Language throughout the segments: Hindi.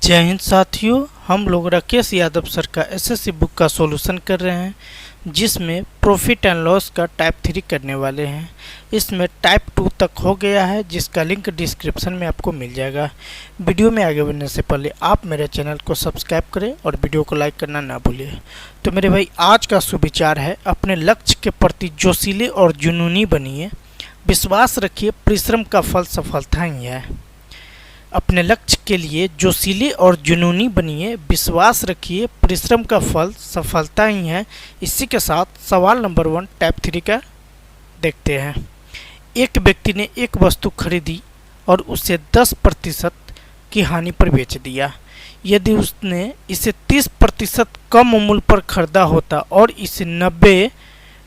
जय हिंद साथियों, हम लोग राकेश यादव सर का एसएससी बुक का सॉल्यूशन कर रहे हैं, जिसमें प्रॉफिट एंड लॉस का टाइप 3 करने वाले हैं। इसमें टाइप 2 तक हो गया है, जिसका लिंक डिस्क्रिप्शन में आपको मिल जाएगा। वीडियो में आगे बढ़ने से पहले आप मेरे चैनल को सब्सक्राइब करें और वीडियो को लाइक करना ना भूलिए। तो मेरे भाई, आज का सुविचार है, अपने लक्ष्य के प्रति जोशीले और जुनूनी बनिए। विश्वास रखिए, परिश्रम का फल सफलता ही है। अपने लक्ष्य के लिए जोशीले और जुनूनी बनिए, विश्वास रखिए, परिश्रम का फल सफलता ही है। इसी के साथ सवाल नंबर 1 टाइप 3 का देखते हैं। एक व्यक्ति ने एक वस्तु खरीदी और उसे 10% की हानि पर बेच दिया। यदि उसने इसे 30% कम मूल्य पर खरीदा होता और इसे 90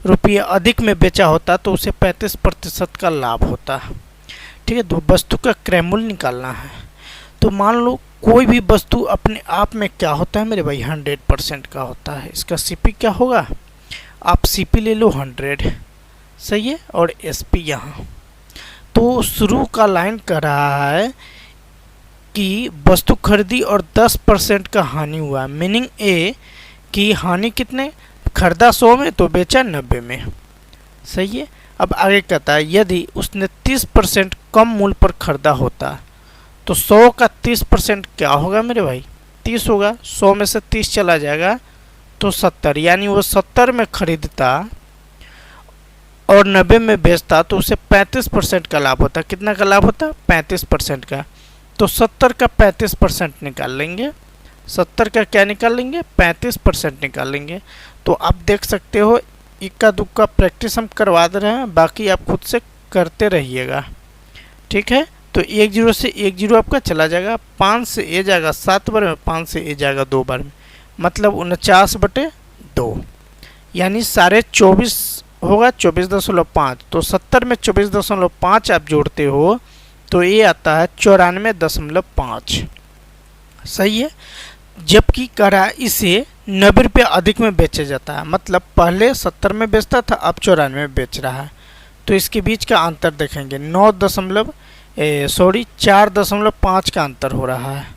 रुपये अधिक में बेचा होता तो उसे 35% का लाभ होता। ठीक है, तो वस्तु का क्रय मूल्य निकालना है। तो मान लो कोई भी वस्तु अपने आप में क्या होता है मेरे भाई, 100% का होता है। इसका सीपी क्या होगा, आप सीपी ले लो 100, सही है, और एसपी यहाँ। तो शुरू का लाइन कर रहा है कि वस्तु खरीदी और 10% का हानि हुआ, मीनिंग ए कि हानि कितने, खरीदा 100 में तो बेचा 90 में, सही है। अब आगे कहता है, यदि उसने 30% कम मूल्य पर खरीदा होता तो 100 का 30% क्या होगा मेरे भाई, 30 होगा। 100 में से 30 चला जाएगा तो 70, यानी वो 70 में खरीदता और 90 में बेचता तो उसे 35% का लाभ होता। कितना का लाभ होता, 35% का। तो 70 का 35% निकाल लेंगे, 70 का क्या निकाल लेंगे, 35% निकाल लेंगे। तो आप देख सकते हो, इक्का दुक्का प्रैक्टिस हम करवा दे रहे हैं, बाकी आप खुद से करते रहिएगा, ठीक है। तो 1 0 से 1 0 आपका चला जाएगा, 5 से ए जाएगा 7 बार में, 5 से ए जाएगा 2 बार में, मतलब 49/2, यानी 24.5 होगा, 24.5। तो 70 में 24.5 आप जोड़ते हो तो ये आता है 94.5, सही है। जबकि करा इसे 90 रुपये अधिक में बेचा जाता है, मतलब पहले 70 में बेचता था, अब 94 में बेच रहा है। तो इसके बीच का अंतर देखेंगे, 4.5 का अंतर हो रहा है,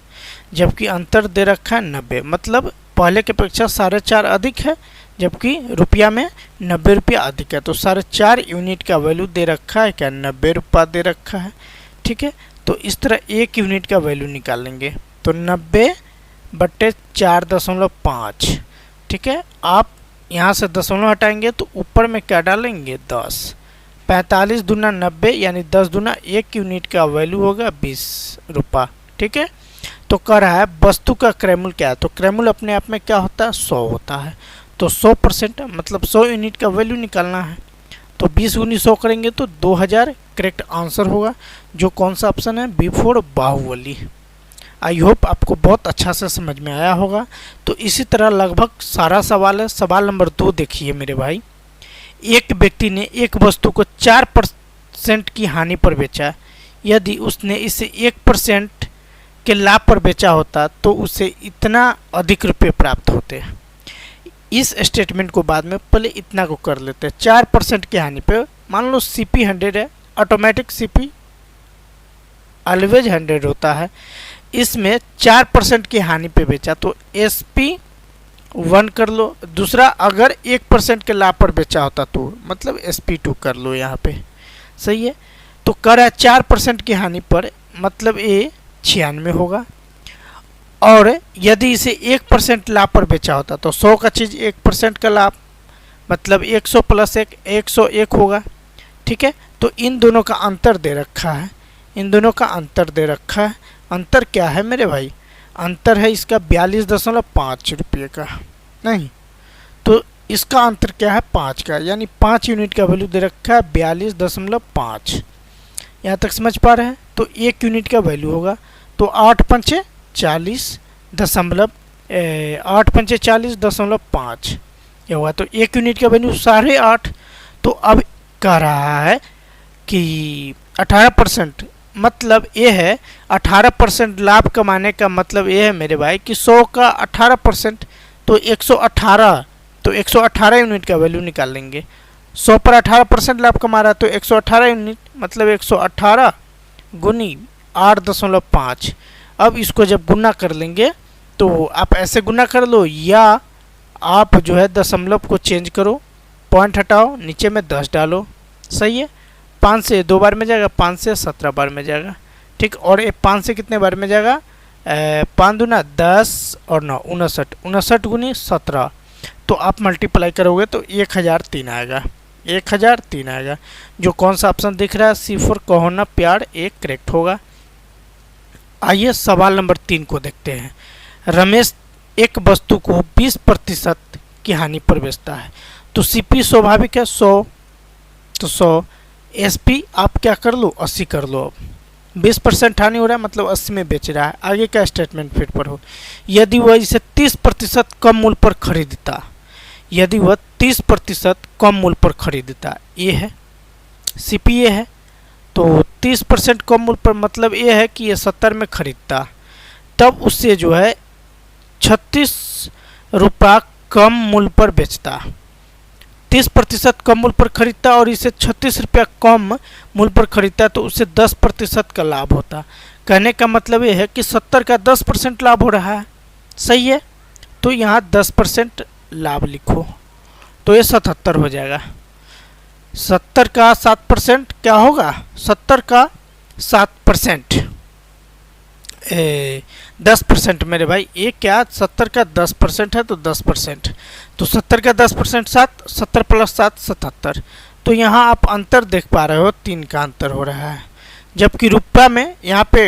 जबकि अंतर दे रखा है 90, मतलब पहले की अपेक्षा 4.5 अधिक है, जबकि रुपया में 90 रुपया अधिक है। तो 4.5 यूनिट का वैल्यू दे रखा है, क्या 90 रुपया दे रखा है, ठीक है। तो इस तरह 1 यूनिट का वैल्यू निकालेंगे, तो 90/4.5, ठीक है। आप यहाँ से दशमलव हटाएंगे तो ऊपर में क्या डालेंगे, 10। 45 दूना 90, यानी 10 दूना 1 यूनिट का वैल्यू होगा 20 रुपया, ठीक है। तो कह रहा है वस्तु का क्रय मूल्य क्या है, तो क्रय मूल्य अपने आप में क्या होता है, 100 होता है। तो 100% मतलब 100 यूनिट का वैल्यू निकालना है। तो 20 × 100 करेंगे तो 2000 करेक्ट आंसर होगा, जो कौन सा ऑप्शन है, B4 बाहुबली। आई होप आपको बहुत अच्छा से समझ में आया होगा। तो इसी तरह लगभग सारा सवाल है। सवाल नंबर 2 देखिए मेरे भाई, एक व्यक्ति ने एक वस्तु को 4% की हानि पर बेचा। यदि उसने इसे 1% के लाभ पर बेचा होता तो उसे इतना अधिक रुपये प्राप्त होते। इस स्टेटमेंट को बाद में पहले इतना को कर लेते हैं। 4% की हानि पे, मान लो CP 100 है, ऑटोमेटिक CP ऑलवेज 100 होता है। इसमें 4% की हानि पे बेचा तो SP 1 कर लो। दूसरा, अगर 1% के लाभ पर बेचा होता तो मतलब SP 2 कर लो यहाँ पे, सही है। तो कर रहा है 4% की हानि पर, मतलब ये 96 होगा। और यदि इसे 1% लाभ पर बेचा होता तो 100 का चीज़ 1% का लाभ, मतलब 100 + 1 101 होगा, ठीक है। तो इन दोनों का अंतर दे रखा है, इन दोनों का अंतर दे रखा है। अंतर क्या है मेरे भाई, अंतर है इसका 42.5 रुपये का, नहीं तो इसका अंतर क्या है, 5 का, यानी 5 यूनिट का वैल्यू दे रखा है 42.5। यहाँ तक समझ पा रहे हैं। तो 1 यूनिट का वैल्यू होगा, तो 8 × 40.5 ये होगा। तो 1 यूनिट का वैल्यू 8.5। तो अब कह रहा है कि 18%, मतलब ये है 18% लाभ कमाने का मतलब ये है मेरे भाई कि 100 का 18% तो 118, तो 118 यूनिट का वैल्यू निकाल लेंगे। 100 पर 18% लाभ कमा रहा है तो 118 यूनिट, मतलब 118 × 8.5। अब इसको जब गुना कर लेंगे तो आप ऐसे गुना कर लो, या आप जो है दशमलव को चेंज करो, पॉइंट हटाओ, नीचे में 10 डालो। सही है। 5 से 2 बार में जाएगा, 5 से 17 बार में जाएगा। ठीक, और ये 5 से कितने बार में जाएगा? 5 दूना 10 और 9 59, 59 गुनी 17। तो आप मल्टीप्लाई करोगे तो 1003 आएगा, 1003 आएगा। जो कौन सा ऑप्शन दिख रहा है C4 कहो ना प्यार, एक करेक्ट होगा। आइए सवाल नंबर 3 को देखते हैं। रमेश एक वस्तु को 20% की हानि पर बेचता है, तो CP स्वाभाविक है 100, तो 100। SP आप क्या कर लो, 80 कर लो। अब 20% हानि हो रहा है मतलब 80 में बेच रहा है। आगे का स्टेटमेंट फिर पढ़ो। यदि वह इसे 30% कम मूल्य पर खरीदता, यदि वह 30% कम मूल्य पर खरीदता, ये है CP, ये है। तो 30% कम मूल्य पर मतलब ये है कि ये 70 में खरीदता, तब उससे जो है 36 रुपया कम मूल्य पर बेचता। 30% कम मूल्य पर खरीदता और इसे 36 रुपया कम मूल्य पर खरीदता, तो उससे 10% का लाभ होता। कहने का मतलब ये है कि 70 का 10% लाभ हो रहा है। सही है। तो यहाँ 10% लाभ लिखो, तो ये 77 हो जाएगा। 70 का 7% क्या होगा? 70 का 7%, 10% मेरे भाई। ये क्या 70 का 10% है, तो 10%, तो 70 का 10% 7, 70 प्लस 7 77। तो यहाँ आप अंतर देख पा रहे हो, 3 का अंतर हो रहा है। जबकि रुपया में यहाँ पे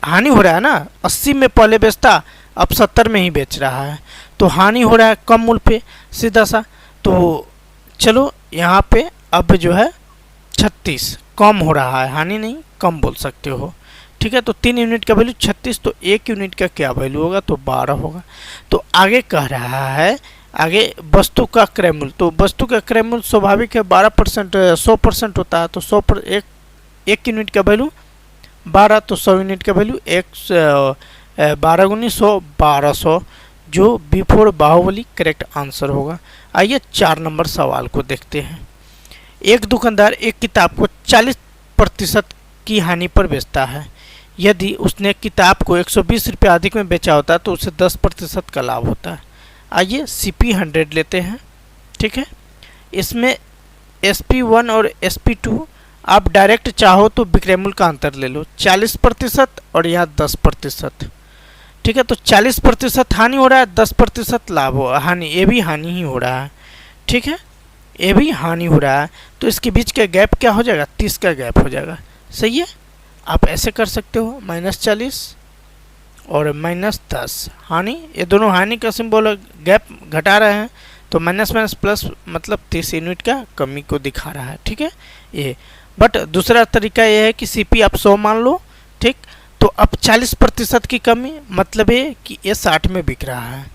हानि हो रहा है ना, 80 में पहले बेचता, अब 70 में ही बेच रहा है, तो हानि हो रहा है कम मूल्य पे सीधा सा। तो चलो यहाँ पे अब जो है 36 कम हो रहा है, हानि नहीं कम बोल सकते हो। ठीक है। तो 3 यूनिट का वैल्यू 36, तो 1 यूनिट का क्या वैल्यू होगा? तो 12 होगा। तो आगे कह रहा है, आगे वस्तु का क्रय मूल्य, तो वस्तु का क्रय मूल्य स्वाभाविक है 12% 100% होता है, तो 100 पर एक यूनिट का वैल्यू 12, तो 100 यूनिट का वैल्यू 12 गुनी 100 1200, जो B4 बाहुबली करेक्ट आंसर होगा। आइए 4 नंबर सवाल को देखते हैं। एक दुकानदार एक किताब को 40% की हानि पर बेचता है। यदि उसने किताब को 120 रुपये अधिक में बेचा होता तो उसे 10% का लाभ होता है। आइए CP 100 लेते हैं। ठीक है। इसमें SP1 और SP2 आप डायरेक्ट चाहो तो विक्रय मूल्य का अंतर ले लो, 40% और यहाँ 10%। ठीक है। तो 40% हानि हो रहा है, 10% लाभ हो, हानि, ये भी हानि ही हो रहा है। ठीक है। ये भी हानि हो रहा है, तो इसके बीच का गैप क्या हो जाएगा? 30 का गैप हो जाएगा। सही है। आप ऐसे कर सकते हो, -40 और -10 हानि, ये दोनों हानि का सिंबल गैप घटा रहे हैं, तो माइनस माइनस प्लस मतलब 30 यूनिट का कमी को दिखा रहा है। ठीक है। ये बट दूसरा तरीका ये है कि CP आप 100 मान लो। ठीक। तो अब 40% की कमी मतलब ये कि ये 60 में बिक रहा है।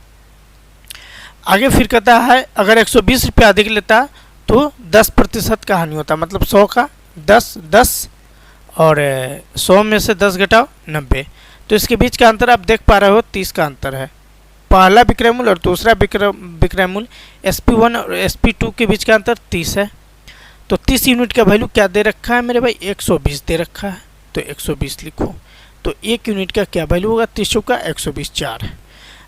आगे फिर कहता है अगर 120 रुपये अधिक लेता तो 10% का हानि होता, मतलब 100 का 10 और 100 में से 10 घटाओ 90। तो इसके बीच का अंतर आप देख पा रहे हो, 30 का अंतर है। पहला विक्रय मूल्य और दूसरा विक्रय मूल्य SP1 और SP2 के बीच का अंतर 30 है। तो 30 यूनिट का वैल्यू क्या दे रखा है मेरे भाई? 120 दे रखा है, तो 120 लिखो। तो 1 यूनिट का क्या वैल्यू होगा? 30 का 120 4।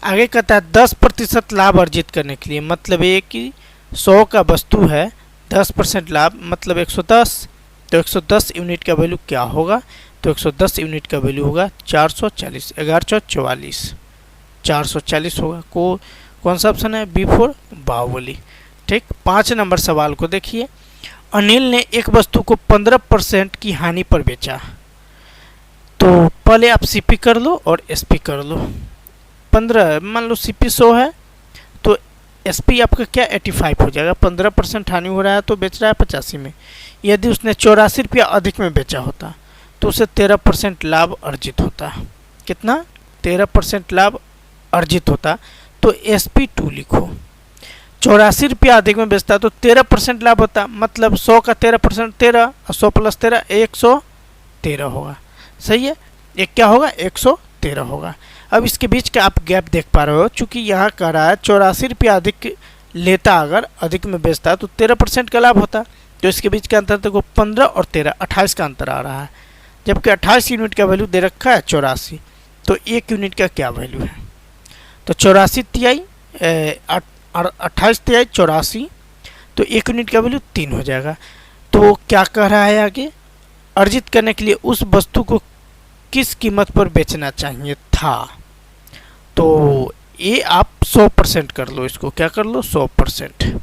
आगे कहता है 10% लाभ अर्जित करने के लिए, मतलब ये कि 100 का वस्तु है, 10% लाभ मतलब 110, तो 110 यूनिट का वैल्यू क्या होगा? तो 110 यूनिट का वैल्यू होगा 440, 1144, 440 होगा। कौन सा ऑप्शन है? B4 बाहुबली। ठीक। 5 नंबर सवाल को देखिए। अनिल ने एक वस्तु को 15% की हानि पर बेचा, तो पहले आप CP कर लो और SP कर लो। 15 मान लो CP 100 है, तो SP आपका क्या 85 हो जाएगा। 15% हानि हो रहा है तो बेच रहा है 85 में। यदि उसने 84 रुपया अधिक में बेचा होता तो उसे 13% लाभ अर्जित होता। कितना? 13% लाभ अर्जित होता। तो SP2 लिखो। 84 रुपया अधिक में बेचता तो 13% लाभ होता, मतलब 100 का 13% 13 और 100 प्लस 13 113 होगा। सही है। एक क्या होगा? 113 होगा। अब इसके बीच का आप गैप देख पा रहे हो, चूंकि यहाँ कह रहा है 84 रुपया अधिक लेता, अगर अधिक में बेचता तो 13% का लाभ होता। तो इसके बीच का अंतर देखो 15 और 13 28 का अंतर आ रहा है, जबकि 28 यूनिट का वैल्यू दे रखा है 84। तो 1 यूनिट का क्या वैल्यू है। तो 84 तिहाई 28 तिहाई 84, तो 1 यूनिट का वैल्यू 3 हो जाएगा। तो क्या कह रहा है आगे, अर्जित करने के लिए उस वस्तु को किस कीमत पर बेचना चाहिए था। तो ये आप 100% कर लो, इसको क्या कर लो 100%,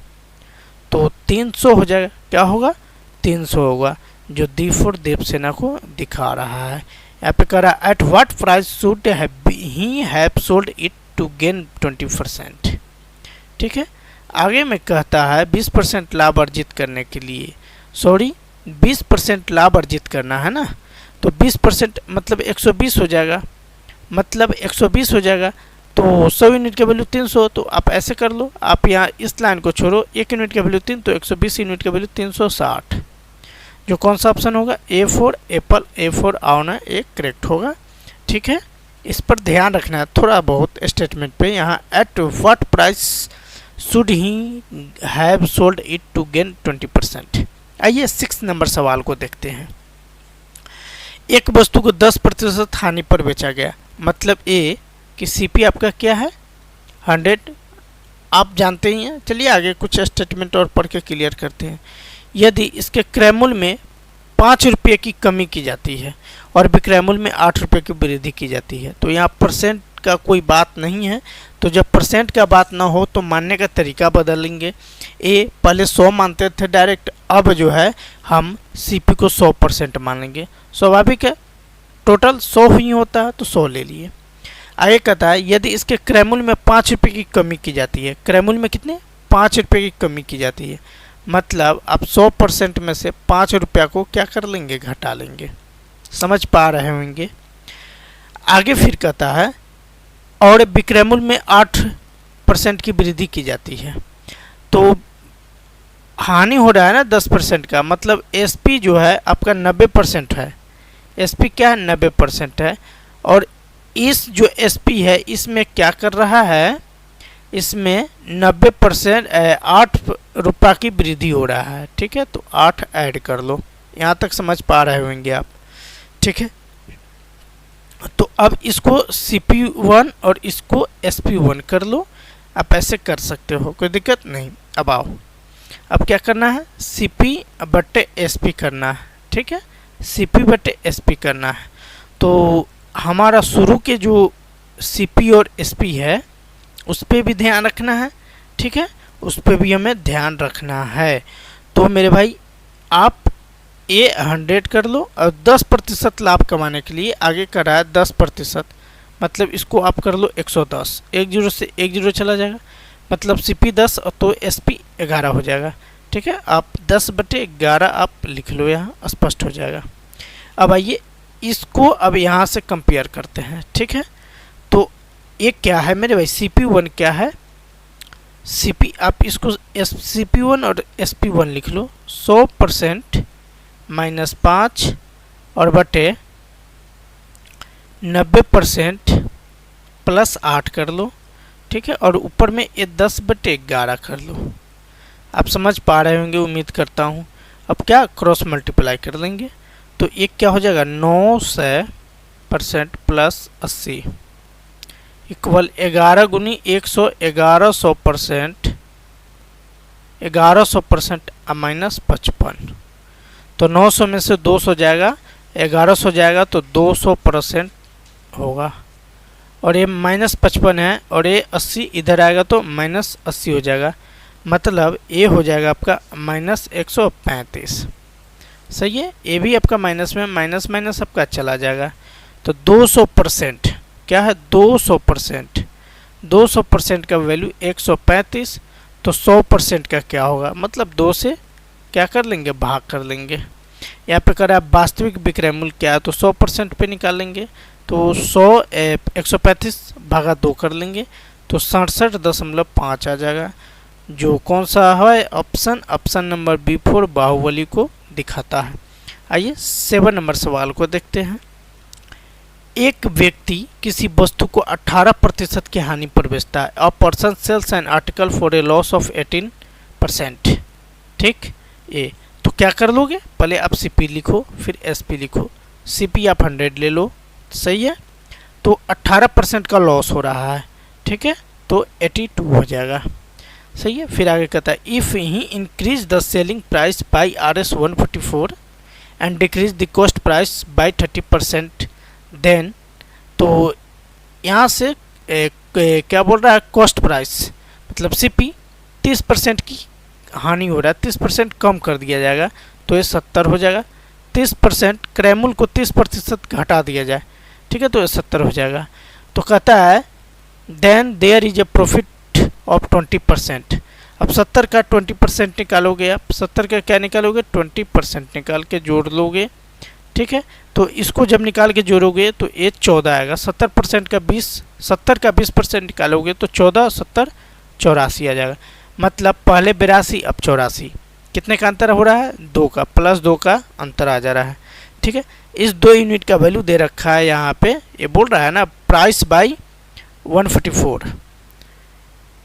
तो 300 हो जाएगा। क्या होगा 300 होगा, जो D4 देवसेना को दिखा रहा है। यहाँ पे कह रहा है at what price should he have sold it to gain 20%। ठीक है, आगे में कहता है 20% लाभ अर्जित करने के लिए, सॉरी 20% लाभ अर्जित करना है ना, तो 20% मतलब 120 हो जाएगा, मतलब 120 हो जाएगा। तो 100 यूनिट का वैल्यू 300, तो आप ऐसे कर लो, आप यहाँ इस लाइन को छोड़ो, 1 यूनिट का वैल्यू 3, तो 120 यूनिट का वैल्यू 360, जो कौन सा ऑप्शन होगा A4 एप्पल A4 आना एक करेक्ट होगा। ठीक है, इस पर ध्यान रखना है थोड़ा बहुत स्टेटमेंट पे। यहाँ at what price should he have sold it to gain 20%। आइए 6 नंबर सवाल को देखते हैं। एक वस्तु को 10% हानि पर बेचा गया, मतलब ए कि CP आपका क्या है 100, आप जानते ही हैं। चलिए आगे कुछ स्टेटमेंट और पढ़ के क्लियर करते हैं। यदि इसके क्रय मूल्य में 5 रुपये की कमी की जाती है और विक्रय मूल्य में 8 रुपये की वृद्धि की जाती है, तो यहाँ परसेंट का कोई बात नहीं है। तो जब परसेंट का बात ना हो तो मानने का तरीका बदलेंगे। ए पहले 100 मानते थे डायरेक्ट, अब जो है हम CP को 100% मानेंगे, स्वाभाविक है, टोटल 100 ही होता है तो 100 ले लिए। आगे कहता है यदि इसके क्रय मूल्य में 5 रुपये की कमी की जाती है, क्रय मूल्य में कितने 5 रुपये की कमी की जाती है, मतलब आप 100% में से 5 रुपया को क्या कर लेंगे घटा लेंगे, समझ पा रहे होंगे। आगे फिर कहता है और विक्रय मूल्य में 8% की वृद्धि की जाती है, तो हानि हो रहा है ना 10% का, मतलब SP जो है आपका 90% है। SP क्या है 90% है, और इस जो SP है इसमें क्या कर रहा है, इसमें 90% 8 रुपये की वृद्धि हो रहा है। ठीक है, तो 8 ऐड कर लो, यहाँ तक समझ पा रहे होंगे आप। ठीक है, तो अब इसको CP1 और इसको SP1 कर लो, आप ऐसे कर सकते हो, कोई दिक्कत नहीं। अब आओ, अब क्या करना है CP बट्टे SP करना है। ठीक है, CP बट्टे SP करना है। तो हमारा शुरू के जो CP और SP है उस पर भी ध्यान रखना है। ठीक है, उस पर भी हमें ध्यान रखना है। तो मेरे भाई आप ये 100 कर लो, और 10% लाभ कमाने के लिए आगे कर रहा है 10%, मतलब इसको आप कर लो 110, 1 जीरो से 1 जीरो चला जाएगा, मतलब CP 10 तो SP 11 हो जाएगा। ठीक है, आप 10/11 आप लिख लो, यहाँ स्पष्ट हो जाएगा। अब आइए इसको अब यहाँ से कंपेयर करते हैं। ठीक है, तो ये क्या है मेरे भाई CP1 क्या है, CP आप इसको CP1 और SP1 लिख लो, 100% -5 और बटे 90% +8 कर लो। ठीक है, और ऊपर में ये 10/11 कर लो। आप समझ पा रहे होंगे उम्मीद करता हूँ। अब क्या क्रॉस मल्टीप्लाई कर लेंगे, तो एक क्या हो जाएगा 900% + 80 इक्वल 11 गुनी 100, 1100%, 1100% -55, तो 900 में से 200 जाएगा, 1100 जाएगा तो 200% होगा, और ये -55 है, और ये 80 इधर आएगा तो -80 हो जाएगा, मतलब ये हो जाएगा आपका -135। सही है, ये भी आपका माइनस में माइनस माइनस आपका चला जाएगा। तो 200% क्या है 200%, 200% का वैल्यू 135, तो 100% का क्या होगा, मतलब 2 से क्या कर लेंगे भाग कर लेंगे। यहाँ पे करा वास्तविक विक्रय मूल्य क्या है, तो 100% पे निकालेंगे, तो 135 भागा 2 कर लेंगे, तो 67.5 आ जाएगा, जो कौन सा है ऑप्शन नंबर B4 बाहुबली को दिखाता है। आइए 7 नंबर सवाल को देखते हैं। एक व्यक्ति किसी वस्तु को 18% की हानि पर बेचता है। A person sells an article for a loss of 18%। ठीक, ये तो क्या कर लोगे, पहले आप CP लिखो फिर SP लिखो। CP आप 100 ले लो, सही है। तो 18% का लॉस हो रहा है, ठीक है, तो 82 हो जाएगा। सही है। फिर आगे कहता है if he increase the selling price by RS 144 and decrease the cost price by 30% then, तो यहाँ से क्या बोल रहा है, कॉस्ट प्राइस मतलब CP 30% की हानि हो रहा है, 30% कम कर दिया जाएगा, तो ये 70 हो जाएगा। 30% क्रैमुल को 30% घटा दिया जाए, ठीक है, तो ये 70 हो जाएगा। तो कहता है then there is a profit of 20%। अब 70 का 20% निकालोगे, आप 70 का क्या निकालोगे, 20% निकाल के जोड़ लोगे, ठीक है। तो इसको जब निकाल के जोड़ोगे तो ये 14 आएगा। 70% का 70 का 20% निकालोगे तो 14 70 84 आ जाएगा। मतलब पहले 82 अब 84, कितने का अंतर हो रहा है, 2 का, प्लस 2 का अंतर आ जा रहा है, ठीक है। इस 2 यूनिट का वैल्यू दे रखा है यहाँ पे, ये बोल रहा है ना प्राइस बाई 144,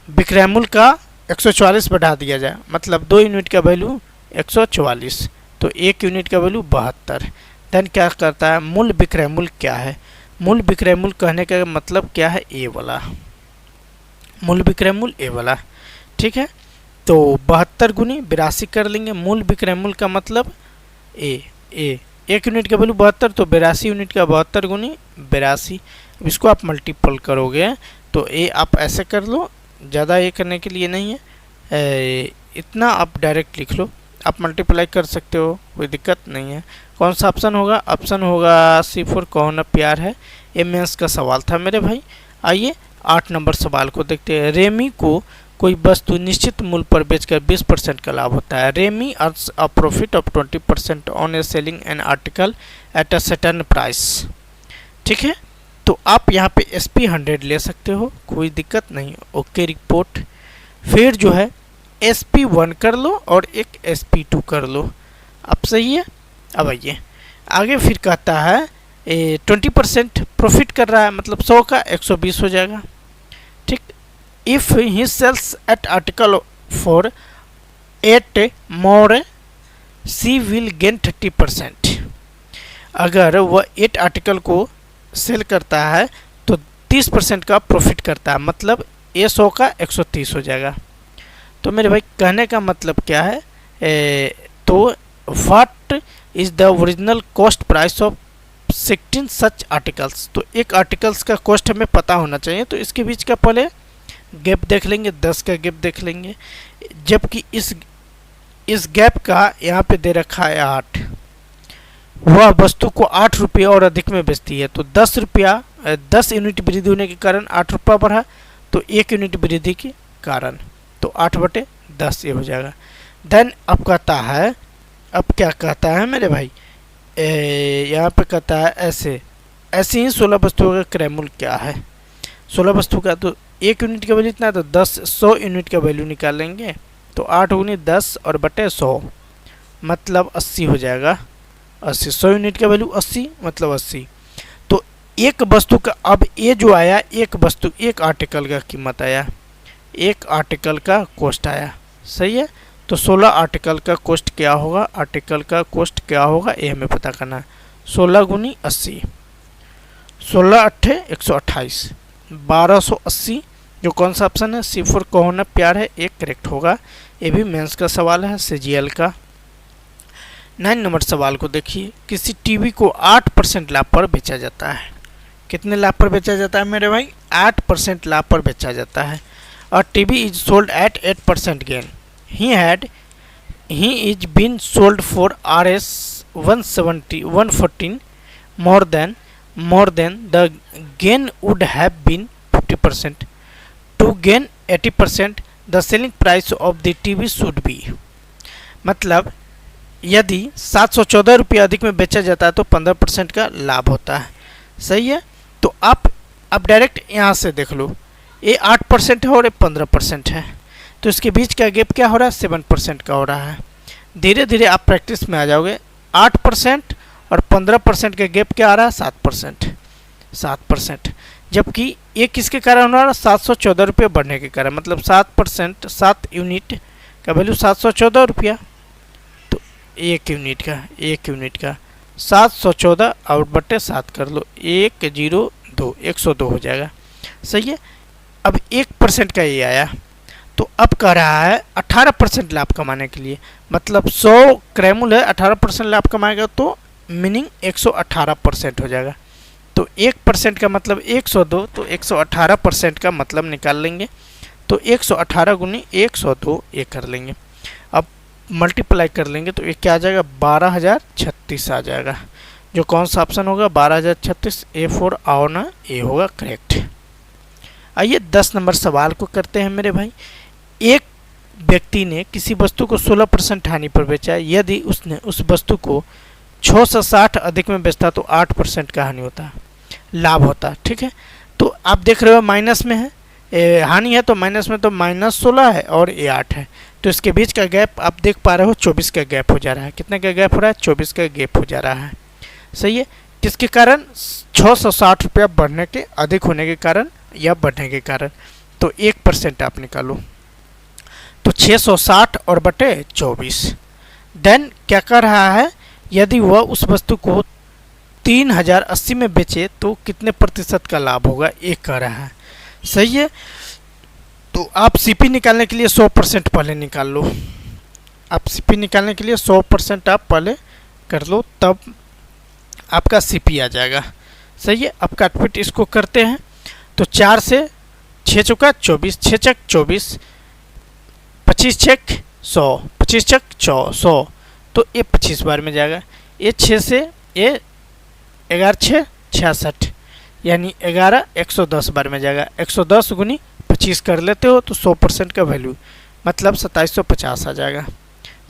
विक्रयमूल्य का 144 बढ़ा दिया जाए, मतलब 2 यूनिट का वैल्यू 144, तो 1 यूनिट का वैल्यू 72। देन क्या करता है, मूल विक्रय मूल्य क्या है, मूल विक्रय मूल्य कहने का मतलब क्या है, ए वाला मूल विक्रय मूल्य, ए वाला, ठीक है। तो 72 गुनी 82 कर लेंगे, मूल विक्रय मूल्य का मतलब ए 1 यूनिट का वैल्यू 72, तो 82 यूनिट का 72 गुनी 82, इसको आप मल्टीपल करोगे तो ए आप ऐसे कर लो, ज़्यादा ये करने के लिए नहीं है, इतना आप डायरेक्ट लिख लो, आप मल्टीप्लाई कर सकते हो, कोई दिक्कत नहीं है। कौन सा ऑप्शन होगा, ऑप्शन होगा C4, कौन प्यार है। ये मेंस का सवाल था मेरे भाई। आइए 8 नंबर सवाल को देखते हैं। रेमी को कोई वस्तु निश्चित मूल्य पर बेचकर 20% का लाभ होता है। Remy earns a profit of 20% on a selling an article at a certain price, ठीक है। तो आप यहाँ पे SP 100 ले सकते हो, कोई दिक्कत नहीं। Okay report. फिर जो है SP 1 कर लो और एक SP 2 कर लो, अब सही है। अब आइए आगे, फिर कहता है 20% प्रॉफिट कर रहा है, मतलब 100 का 120 हो जाएगा, ठीक। If he sells at article for 8 more she will gain 30%। अगर वह 8 आर्टिकल को सेल करता है तो 30% का प्रॉफिट करता है, मतलब ये 100 का 130 हो जाएगा। तो मेरे भाई कहने का मतलब क्या है, तो what is the original cost price of 16 such articles. तो एक आर्टिकल्स का कॉस्ट हमें पता होना चाहिए, तो इसके बीच का पहले गैप देख लेंगे, 10 का गैप देख लेंगे, जबकि इस गैप का यहाँ पे दे रखा है 8, वह वस्तु को 8 रुपये और अधिक में बेचती है, तो 10 यूनिट वृद्धि होने के कारण 8 रुपया बढ़ा, तो 1 यूनिट वृद्धि के कारण, तो 8/10 ये हो जाएगा। देन अब कहता है, अब क्या कहता है मेरे भाई, यहाँ पे कहता है ऐसे ही 16 वस्तुओं का क्रय मूल्य क्या है। 16 वस्तु का तो 1 यूनिट का वैल्यू इतना है, तो 100 यूनिट का वैल्यू निकालेंगे, तो 8 गुनी 10 और बटे 100 मतलब 80 हो जाएगा। 80, 100 यूनिट का वैल्यू 80 मतलब 80। तो एक वस्तु का, अब ये जो आया एक आर्टिकल का कीमत आया, एक आर्टिकल का कॉस्ट आया, सही है। तो 16 आर्टिकल का कॉस्ट क्या होगा, आर्टिकल का कॉस्ट क्या होगा ये हमें पता करना है। 16 गुनी 80, 16 अट्ठे 128, 1280, जो कौन सा ऑप्शन है C4 कौन प्यार है, एक करेक्ट होगा। ये भी मेंस का सवाल है, CGL का। 9 नंबर सवाल को देखिए। किसी टीवी को 8% लाभ पर बेचा जाता है। कितने लाभ पर बेचा जाता है मेरे भाई, 8% लाभ पर बेचा जाता है। और TV is sold at 8% gain. He is been sold for RS 114 more than the gain would have been 50%. To gain 80%, the selling price of the TV should be। मतलब यदि 714 रुपये अधिक में बेचा जाता है तो 15% का लाभ होता है, सही है। तो आप डायरेक्ट यहाँ से देख लो, ये 8% है और ये 15% है, तो इसके बीच का गैप क्या हो रहा है, 7% का हो रहा है। धीरे धीरे आप प्रैक्टिस में आ जाओगे। 8% और 15% का गैप क्या आ रहा है, 7%, जबकि ये किसके कारण हो रहा है, 714 रुपये बढ़ने के कारण, मतलब 7%, 7 यूनिट का वैल्यू 714 रुपया, तो 1 यूनिट का 714 और बटे 7 कर लो, 10 2, 102 हो जाएगा। सही है। अब 1% का ये आया, तो अब कह रहा है 18% लाभ कमाने के लिए, मतलब 100 क्रैमुल है, 18% लाभ कमाएगा तो मीनिंग 118% हो जाएगा। तो 1% का मतलब 102, तो 118% का मतलब निकाल लेंगे, तो 118 गुनी 102 ये कर लेंगे। अब मल्टीप्लाई कर लेंगे तो ये क्या आ जाएगा, 12,036 आ जाएगा। जो कौन सा ऑप्शन होगा, 12,036, A4 आओ ना, ये होगा करेक्ट। आइए 10 नंबर सवाल को करते हैं मेरे भाई। एक व्यक्ति ने किसी वस्तु को 16% हानि पर बेचा, यदि उसने उस वस्तु को 6 से 60 अधिक में बेचता तो 8% का हानि होता, लाभ होता। ठीक है, तो आप देख रहे हो माइनस में है, हानि है तो माइनस में, तो -16 है और ये 8 है, तो इसके बीच का गैप आप देख पा रहे हो 24 का गैप हो जा रहा है। कितने का गैप हो रहा है, 24 का गैप हो जा रहा है। सही है। किसके कारण, 660 रुपया बढ़ने के, अधिक होने के कारण या बढ़ने के कारण। तो 1% आप निकालो, तो 660 और बटे 24। देन क्या कर रहा है, यदि वह उस वस्तु को 3080 में बेचे तो कितने प्रतिशत का लाभ होगा, ये कह रहा है। सही है। तो आप सीपी निकालने के लिए 100% पहले निकाल लो। आप सीपी निकालने के लिए 100% आप पहले कर लो, तब आपका सीपी आ जाएगा। सही है। अब काटपीट इसको करते हैं, तो 4 से 6 चौका 24, 6 चक 24, 25 छक 100, 25 चक 100, तो ये 25 बार में जाएगा। ये 6 से ये 11 6 66, यानी 11 110 बार में जाएगा। 110 गुनी 25 कर लेते हो तो 100% का वैल्यू मतलब 2750 आ जाएगा।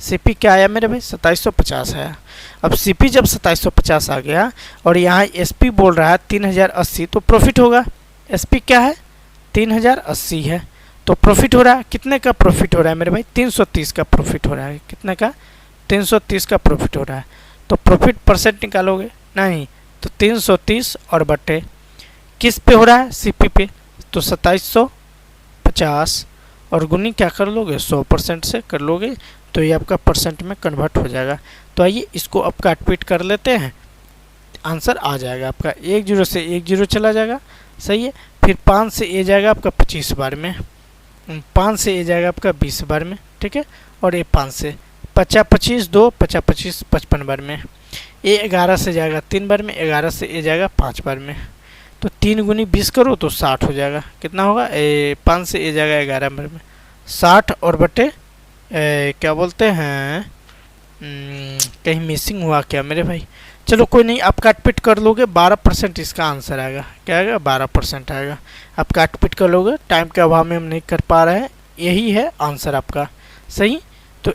सीपी क्या आया मेरे भाई, 2750 आया। अब सीपी जब 2750 आ गया और यहाँ एसपी बोल रहा है 3080, तो प्रॉफिट होगा। एसपी क्या है, 3080 है, तो प्रॉफिट हो रहा है। कितने का प्रॉफिट हो रहा है मेरे भाई, 330 का प्रॉफिट हो रहा है। कितने का, 330 का प्रॉफिट हो रहा है। तो प्रॉफिट परसेंट निकालोगे, नहीं तो 330 और बटे किस पे हो रहा है, सीपी पे, तो 2750 और गुनी क्या कर लोगे, 100% से कर लोगे, तो ये आपका परसेंट में कन्वर्ट हो जाएगा। तो आइए इसको अब काटपीट कर लेते हैं, आंसर आ जाएगा आपका। 1 0 से 1 0 चला जाएगा। सही है। फिर 5 से ए जाएगा आपका 25 बार में, 5 से ए जाएगा आपका 20 बार में। ठीक है। और ये 5 से 50 25 2 50 25 55 बार में। ये 11 से जाएगा 3 बार में, 11 से ए जाएगा 5 बार में, तो 3 गुनी 20 करो तो 60 हो जाएगा। कितना होगा, 5 से ए जाएगा 11 बार में, 60 और बटे क्या बोलते हैं, कहीं मिसिंग हुआ क्या मेरे भाई, चलो कोई नहीं, आप काटपीट कर लोगे, 12% इसका आंसर आएगा। क्या आएगा, 12% आएगा। आप काटपीट कर लोगे, टाइम के अभाव में हम नहीं कर पा रहे हैं, यही है आंसर आपका। सही। तो